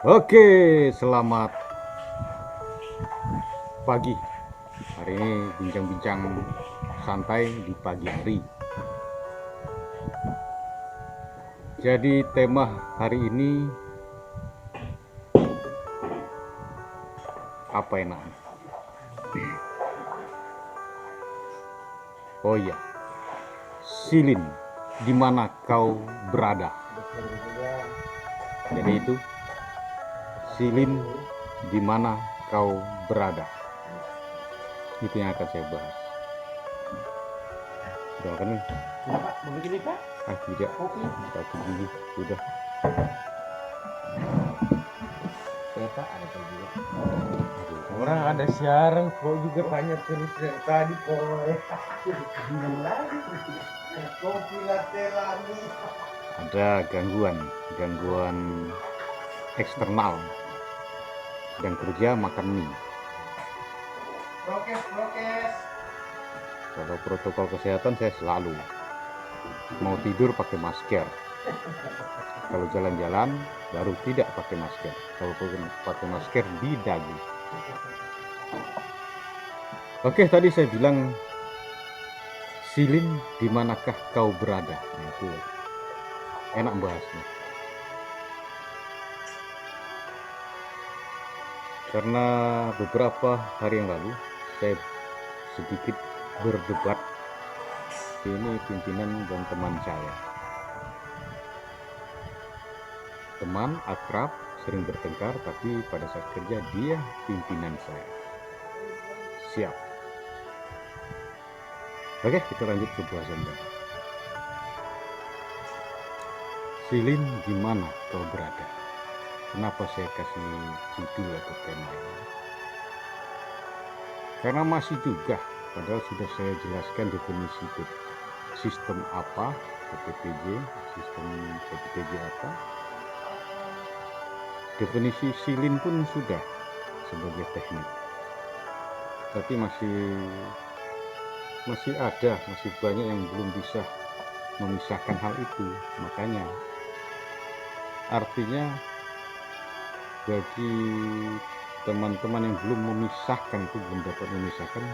Oke, selamat pagi. Hari ini bincang-bincang santai di pagi hari. Jadi tema hari ini apa enak? Oh iya, Silin, di mana kau berada? Jadi itu, Silin, di mana kau berada? Itu yang akan saya bahas. Sudah kan? Begini Pak? Tidak, Kopi? satu gigi sudah. Pak ada juga. Orang ada siaran kok juga banyak terus dari tadi kok. Bilang lagi. Kopi latte lagi. Ada gangguan eksternal. Sedang kerja makan mie. Prokes. Kalau protokol kesehatan saya selalu mau tidur pakai masker. Kalau jalan-jalan baru tidak pakai masker. Kalau pakai masker di dagu. Oke, tadi saya bilang Silin, di manakah kau berada? Nah, itu enak bahasnya. Karena beberapa hari yang lalu saya sedikit berdebat. Ini pimpinan dan teman saya. Teman akrab, sering bertengkar, tapi pada saat kerja dia pimpinan saya. Siap. Oke, kita lanjut ke bahasan tadi. Silin, di mana kau berada? Kenapa saya kasih judul atau tema ini? Karena masih juga, padahal sudah saya jelaskan definisi sistem apa, sistem PPTJ apa. Definisi silin pun sudah sebagai teknik. Tapi masih banyak yang belum bisa memisahkan hal itu. Makanya artinya bagi teman-teman yang belum dapat memisahkan,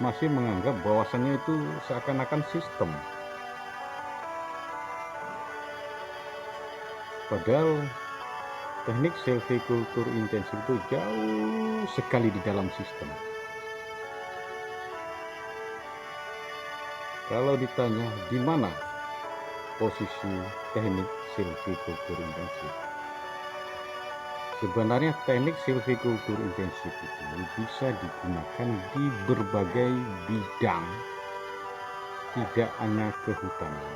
masih menganggap bahwasannya itu seakan-akan sistem. Padahal teknik silviculture intensif itu jauh sekali di dalam sistem. Kalau ditanya di mana posisi teknik silviculture intensif, sebenarnya teknik silviculture intensif itu bisa digunakan di berbagai bidang, tidak hanya kehutanan.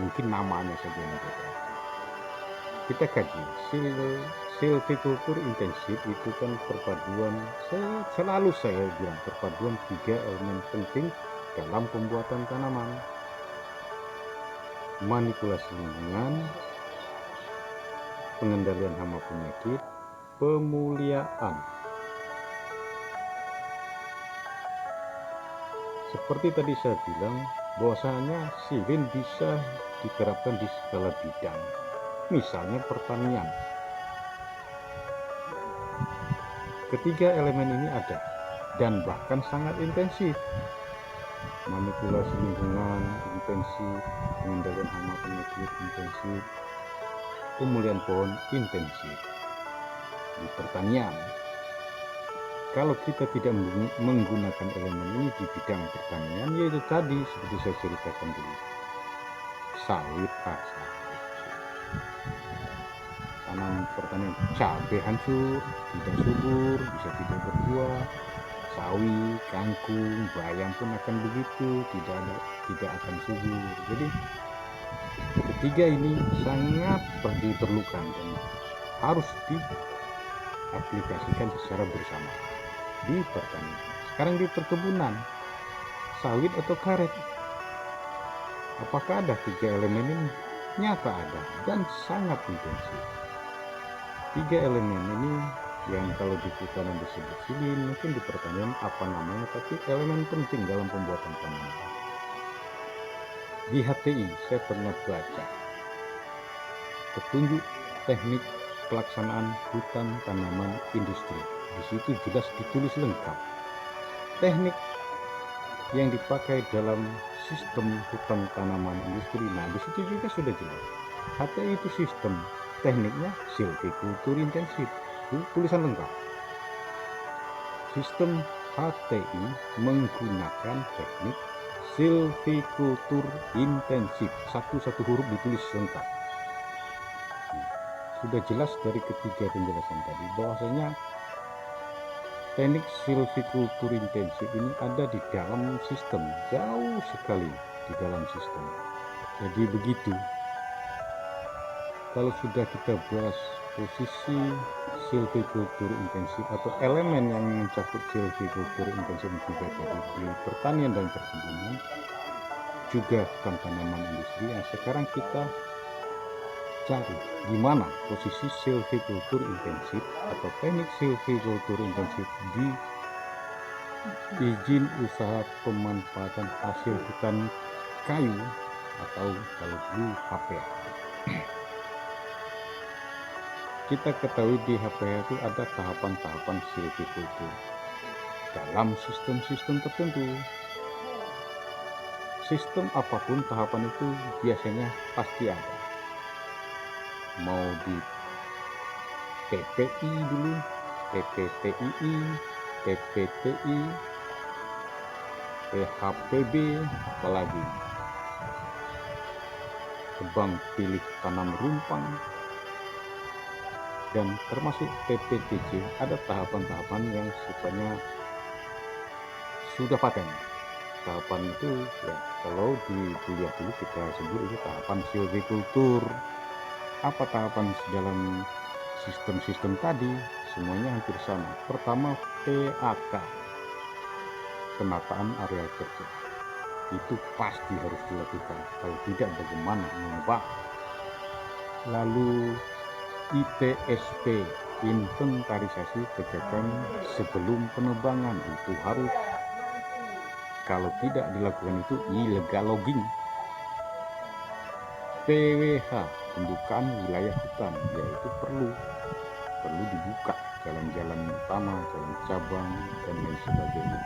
Mungkin namanya saja yang beda. Kita kaji, silviculture intensif itu kan perpaduan, selalu saya bilang perpaduan 3 elemen penting dalam pembuatan tanaman: manipulasi lingkungan, pengendalian hama penyakit, pemuliaan. Seperti tadi saya bilang, bahwasanya silin bisa diterapkan di segala bidang, misalnya pertanian. Ketiga elemen ini ada dan bahkan sangat intensif. Manipulasi lingkungan intensif, pengendalian hama penyakit intensif, pemulihan pohon intensif. Di pertanian, kalau kita tidak menggunakan elemen ini di bidang pertanian, yaitu tadi seperti saya ceritakan dulu, sawit tanam pertanian cabai hancur, tidak subur, bisa tidak berbuah. Sawi, kangkung, bayam pun akan begitu, tidak akan subur. Jadi ketiga ini sangat diperlukan dan harus diaplikasikan secara bersama di pertanian. Sekarang di perkebunan, sawit atau karet, apakah ada 3 elemen ini? Nyata ada dan sangat intensif. 3 elemen ini yang kalau di kehutanan disebut silin, mungkin di pertanian apa namanya, tapi elemen penting dalam pembuatan tanaman. Di HTI saya pernah baca petunjuk teknik pelaksanaan hutan tanaman industri. Di situ jelas ditulis lengkap teknik yang dipakai dalam sistem hutan tanaman industri. Nah, di situ juga sudah jelas. HTI itu sistem, tekniknya silvikultur intensif. Itu tulisan lengkap. Sistem HTI menggunakan teknik silvikultur intensif. Satu-satu huruf ditulis lengkap. Sudah jelas dari ketiga penjelasan tadi bahwasanya teknik silvikultur intensif ini ada di dalam sistem, jauh sekali di dalam sistem. Jadi begitu. Kalau sudah kita bahas posisi silvikultur intensif atau elemen yang mencakup silvikultur intensif tiga tadi di pertanian dan perkebunan, juga hutan tanaman industri, yang sekarang kita cari di mana posisi silvikultur intensif atau teknik silvikultur intensif di izin usaha pemanfaatan hasil hutan kayu atau kalau dulu HPH. Kita ketahui di HPH itu ada tahapan-tahapan silvikultur dalam sistem-sistem tertentu. Sistem apapun tahapan itu biasanya pasti ada. Mau di TPI dulu, TPTII, TPTI, PHPB, apalagi tebang pilih tanam rumpang, dan termasuk TPTJ. Ada tahapan-tahapan yang sifatnya sudah paten. Tahapan itu ya, kalau di kuliah dulu kita sebut itu tahapan silvikultur. Apa tahapan dalam sistem-sistem tadi? Semuanya hampir sama. Pertama, PAK, penataan area kerja. Itu pasti harus dilakukan, kalau tidak bagaimana menebak. Lalu ITSP, inventarisasi kegiatan sebelum penebangan, itu harus. Kalau tidak dilakukan itu illegal logging. PWH, pembukaan wilayah hutan, yaitu perlu dibuka jalan-jalan utama, jalan cabang, dan lain sebagainya.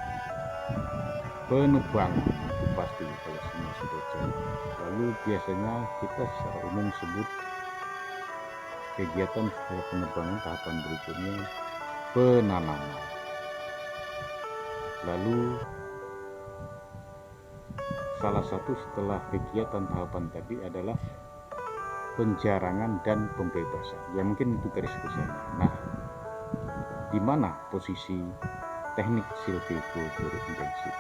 Penebangan itu pasti kalau semua sudah jadi. Lalu biasanya kita secara umum sebut kegiatan setelah penebangan, tahapan berikutnya penanaman. Lalu salah satu setelah kegiatan tahapan tadi adalah penjarangan dan pembebasan. Ya mungkin itu garis besarnya. Nah, di mana posisi teknik silvikultur intensif?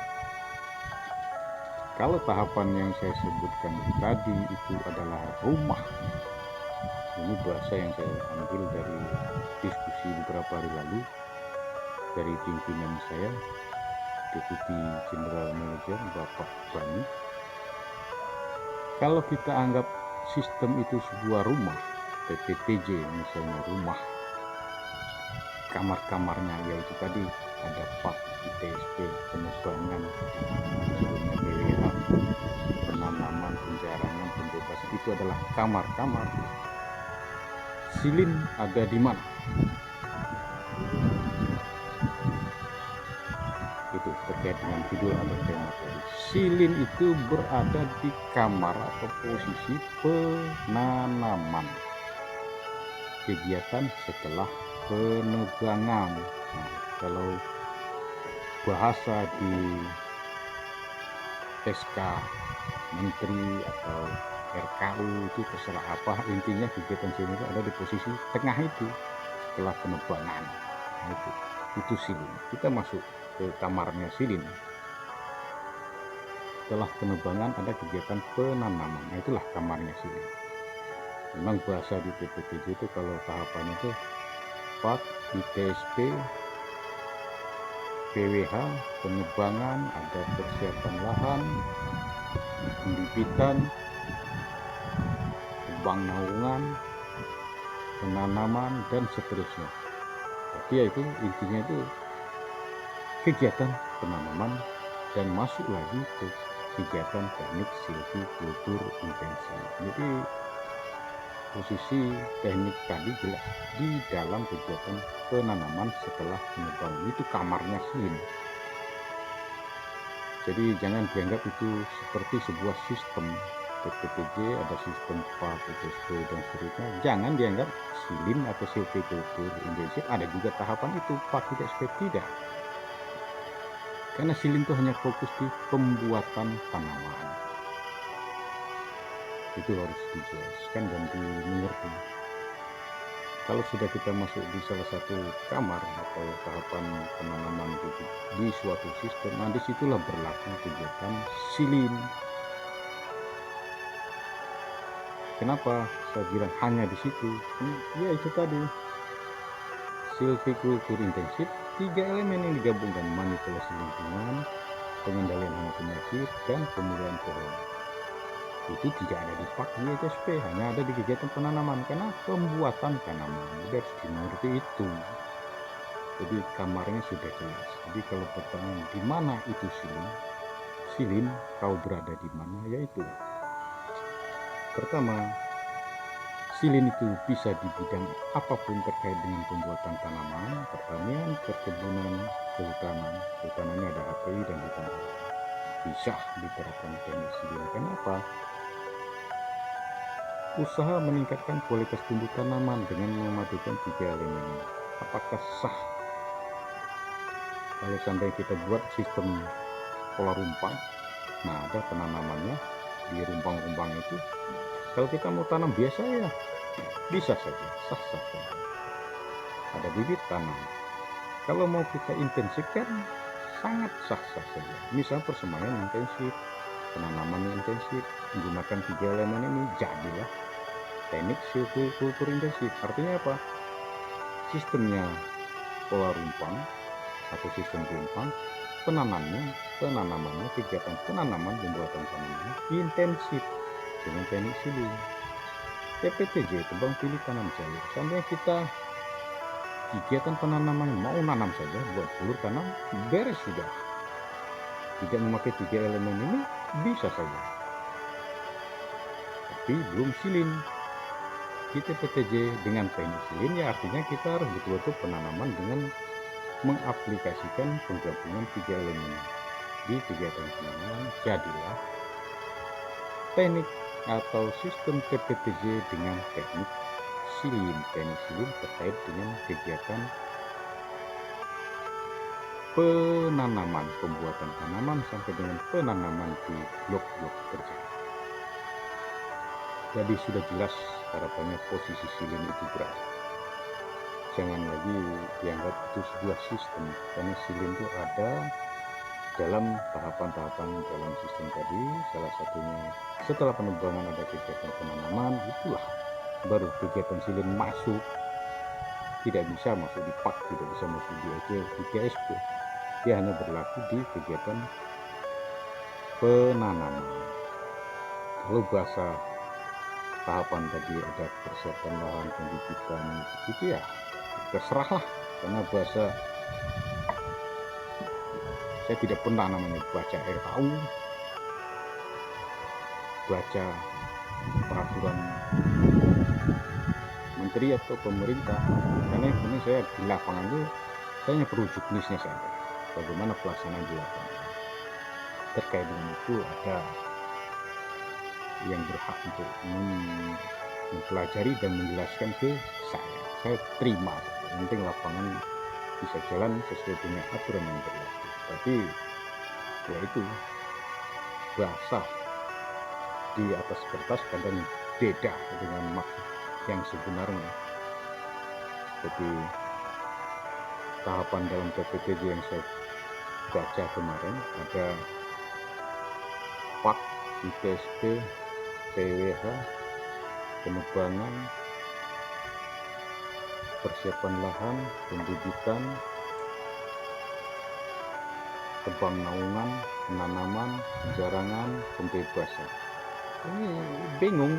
Kalau tahapan yang saya sebutkan tadi itu adalah rumah. Ini bahasa yang saya ambil dari diskusi beberapa hari lalu dari pimpinan saya, Deputi General Manager Bapak Bani. Kalau kita anggap sistem itu sebuah rumah, PPTJ misalnya rumah, kamar-kamarnya yaitu tadi ada PAK, ITSP, penebangan, sebelumnya PWH, penanaman, penjarangan, pembebasan, itu adalah kamar-kamar. Silin ada di mana? Itu terkait dengan judul atau tema tadi. Silin itu berada di kamar atau posisi penanaman, kegiatan setelah penebangan. Nah, kalau bahasa di SK Menteri atau RKU itu terserah apa, intinya kegiatan silin itu ada di posisi tengah itu setelah penebangan. Nah, itu silin. Kita masuk ke kamarnya silin. Setelah penebangan ada kegiatan penanaman. Nah, itulah kamarnya silin. Memang bahasa di PPTJ itu kalau tahapan itu PAK, ITSP, PWH, penebangan, ada persiapan lahan, pembibitan, tebang naungan, penanaman, dan seterusnya. Tapi ya itu intinya itu kegiatan penanaman dan masuk lagi ke kegiatan teknik silvikultur intensif. Jadi posisi teknik tadi jelas di dalam kegiatan penanaman setelah penebangan. Itu kamarnya silin. Jadi jangan dianggap itu seperti sebuah sistem PPTJ, ada sistem PAK, UTSP dan seterusnya. Jangan dianggap silin atau silvicultur intensif ada juga tahapan itu, PAK, UTSP tidak. Karena silin itu hanya fokus di pembuatan tanaman. Itu harus dijelaskan dan dimengerti. Kalau sudah kita masuk di salah satu kamar atau tahapan penanaman di suatu sistem, nah disitulah berlaku kegiatan silin. Kenapa saya bilang hanya di situ? Ya itu tadi, silvicultur intensif, 3 elemen yang digabungkan: manipulasi lingkungan, pengendalian hama penyakit, dan pemulihan pohon. Itu tidak ada di PAK, di UTSP, hanya ada di kegiatan penanaman karena pembuatan tanaman. Jadi harus dimengerti itu. Jadi kamarnya sudah jelas. Jadi kalau pertanyaan di mana itu silin, silin kau berada di mana, yaitu pertama, silin itu bisa di bidang apapun terkait dengan pembuatan tanaman, pertanian, perkebunan, kehutanan. Kehutanannya ada HPI dan hutan alam. Bisa diterapkan teknik silin. Kenapa? Usaha meningkatkan kualitas tumbuh tanaman dengan memadukan 3 elemen ini. Apakah sah kalau sampai kita buat sistem pola rumpang? Nah, ada penanamannya di rumpang-rumpang itu. Kalau kita mau tanam biasa ya bisa saja, sah-sah saja. Ada bibit tanam. Kalau mau kita intensifkan, sangat sah-sah saja. Misal persemaian intensif, penanaman intensif, menggunakan 3 elemen ini, jadilah teknik silvicultur intensif. Artinya apa? Sistemnya pola rumpang atau sistem rumpang, penanamannya, kegiatan penanaman, pembuatan tanaman intensif dengan teknik silin. TPTJ, tebang pilih tanam jalur. Sampai kita kegiatan penanaman mau nanam saja, buat jalur tanam, beres sudah. Tidak memakai 3 elemen ini bisa saja. Tapi belum silin. Kita PTJ dengan teknik silin ya artinya kita harus betul-betul penanaman dengan mengaplikasikan penggabungan 3 elemen di kegiatan penanaman. Jadilah teknik atau sistem PPTJ dengan teknik silin. Teknik silin terkait dengan kegiatan penanaman, pembuatan tanaman sampai dengan penanaman di blok-blok kerja. Jadi sudah jelas harapannya posisi silin itu berada. Jangan lagi dianggap itu sebuah sistem, karena silin itu ada dalam tahapan-tahapan dalam sistem tadi. Salah satunya setelah penebangan ada kegiatan penanaman, itulah baru kegiatan silin masuk. Tidak bisa masuk di PAK, tidak bisa masuk di GSP. Dia hanya berlaku di kegiatan penanaman. Kalau bahasa tahapan tadi ada persiapan lahan, pembibitan, itu ya terserahlah, karena bahasa saya tidak pernah namanya baca RKU, baca peraturan menteri atau pemerintah, karena ini saya di lapangan itu saya hanya perlu juknisnya saja, bagaimana pelaksanaan di lapangan. Terkait dengan itu ada yang berhak untuk mempelajari dan menjelaskan ke saya terima saja. Yang penting lapangan bisa jalan sesuai dengan aturan yang berlaku. Tapi ya itu, bahasa di atas kertas kadang beda dengan maksud yang sebenarnya. Seperti tahapan dalam PPTJ yang saya baca kemarin, ada PAK, UTSP, PWH, penebangan, persiapan lahan, pembibitan, tebang naungan, penanaman, penjarangan, pembebasan. Ini bingung.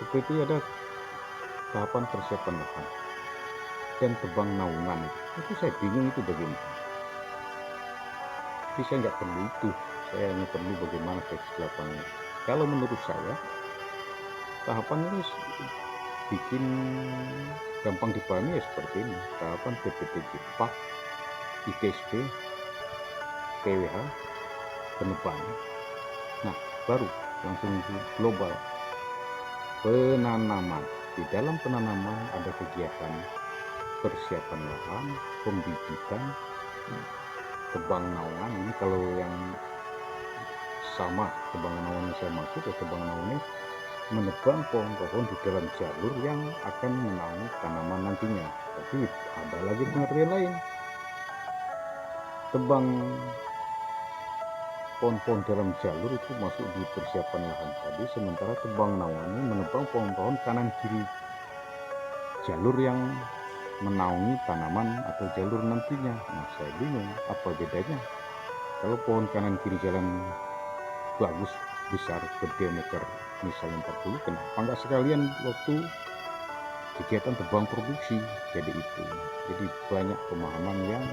Seperti ada tahapan persiapan lahan dan tebang naungan. Itu saya bingung itu bagaimana. Jadi saya nggak perlu itu. Saya hanya perlu bagaimana teknis lapangan. Kalau menurut saya, tahapan ini bikin gampang dipahami ya seperti ini. Tahapan PPTJ PAK, ITSP, PWH, penebang. Nah, baru langsung global. Penanaman. Di dalam penanaman ada kegiatan persiapan lahan, pembibitan, tebang naungan. Ini kalau yang sama tebang naungan saya maksud ya, tebang naungan menebang pohon-pohon di dalam jalur yang akan menaungi tanaman nantinya. Tapi ada lagi pengertian lain. Tebang pohon-pohon dalam jalur itu masuk di persiapan lahan tadi, sementara tebang naungan ini menebang pohon-pohon kanan kiri jalur yang menaungi tanaman atau jalur nantinya. Nah, saya bingung apa bedanya. Kalau pohon kanan kiri jalan bagus, besar, berdiameter misalnya 40, kenapa nggak sekalian waktu kegiatan tebang produksi jadi itu. Jadi banyak pemahaman yang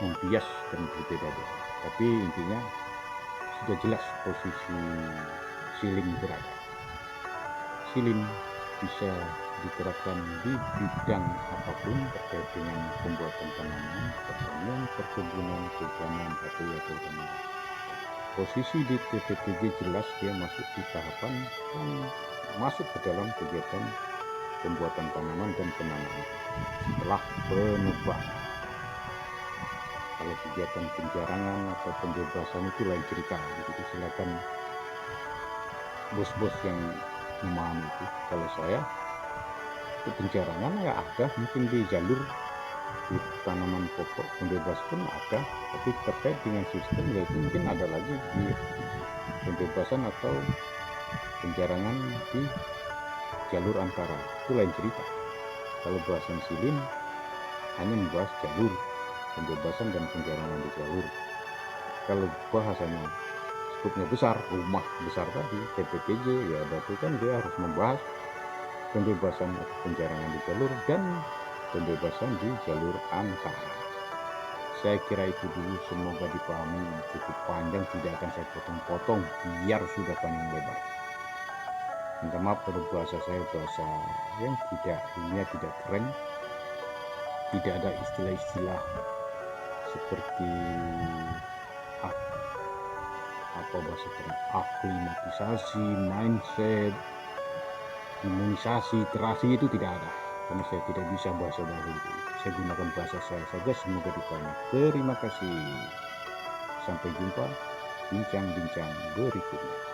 membias dan berbeda-beda. Tapi intinya sudah jelas posisi silin berada. Silin bisa diterapkan di bidang apapun terkait dengan pembuatan tanaman, pertanian, perkebunan, kehutanan, HTI atau tanah. Posisi di TPTJ jelas dia masuk di tahapan yang masuk ke dalam kegiatan pembuatan tanaman dan penanaman setelah penebangan. Kalau kegiatan penjarangan atau pembebasan itu lain cerita, jadi silakan bos-bos yang memahami itu. Kalau saya itu penjarangan ya ada mungkin di jalur di tanaman pokok pembebas pun ada, tapi terkait dengan sistem yaitu mungkin ada lagi di pembebasan atau penjarangan di jalur antara, itu lain cerita. Kalau bahasan silin hanya membahas jalur pembebasan dan penjarangan di jalur. Kalau bahasanya skupnya besar, rumah besar tadi TPTJ ya berarti kan dia harus membahas pembebasan atau penjarangan di jalur dan pembebasan di jalur antara. Saya kira itu dulu, semoga dipahami. Cukup panjang, tidak akan saya potong-potong biar sudah panjang lebar. Minta maaf pada bahasa saya, bahasa yang tidak ilmiah, tidak keren, tidak ada istilah-istilah seperti apa bahasa keren, aklimatisasi, mindset, imunisasi, terasi, itu tidak ada, karena saya tidak bisa bahasa-bahasa itu. Saya gunakan bahasa saya saja, semoga dipahami. Terima kasih. Sampai jumpa bincang-bincang berikutnya.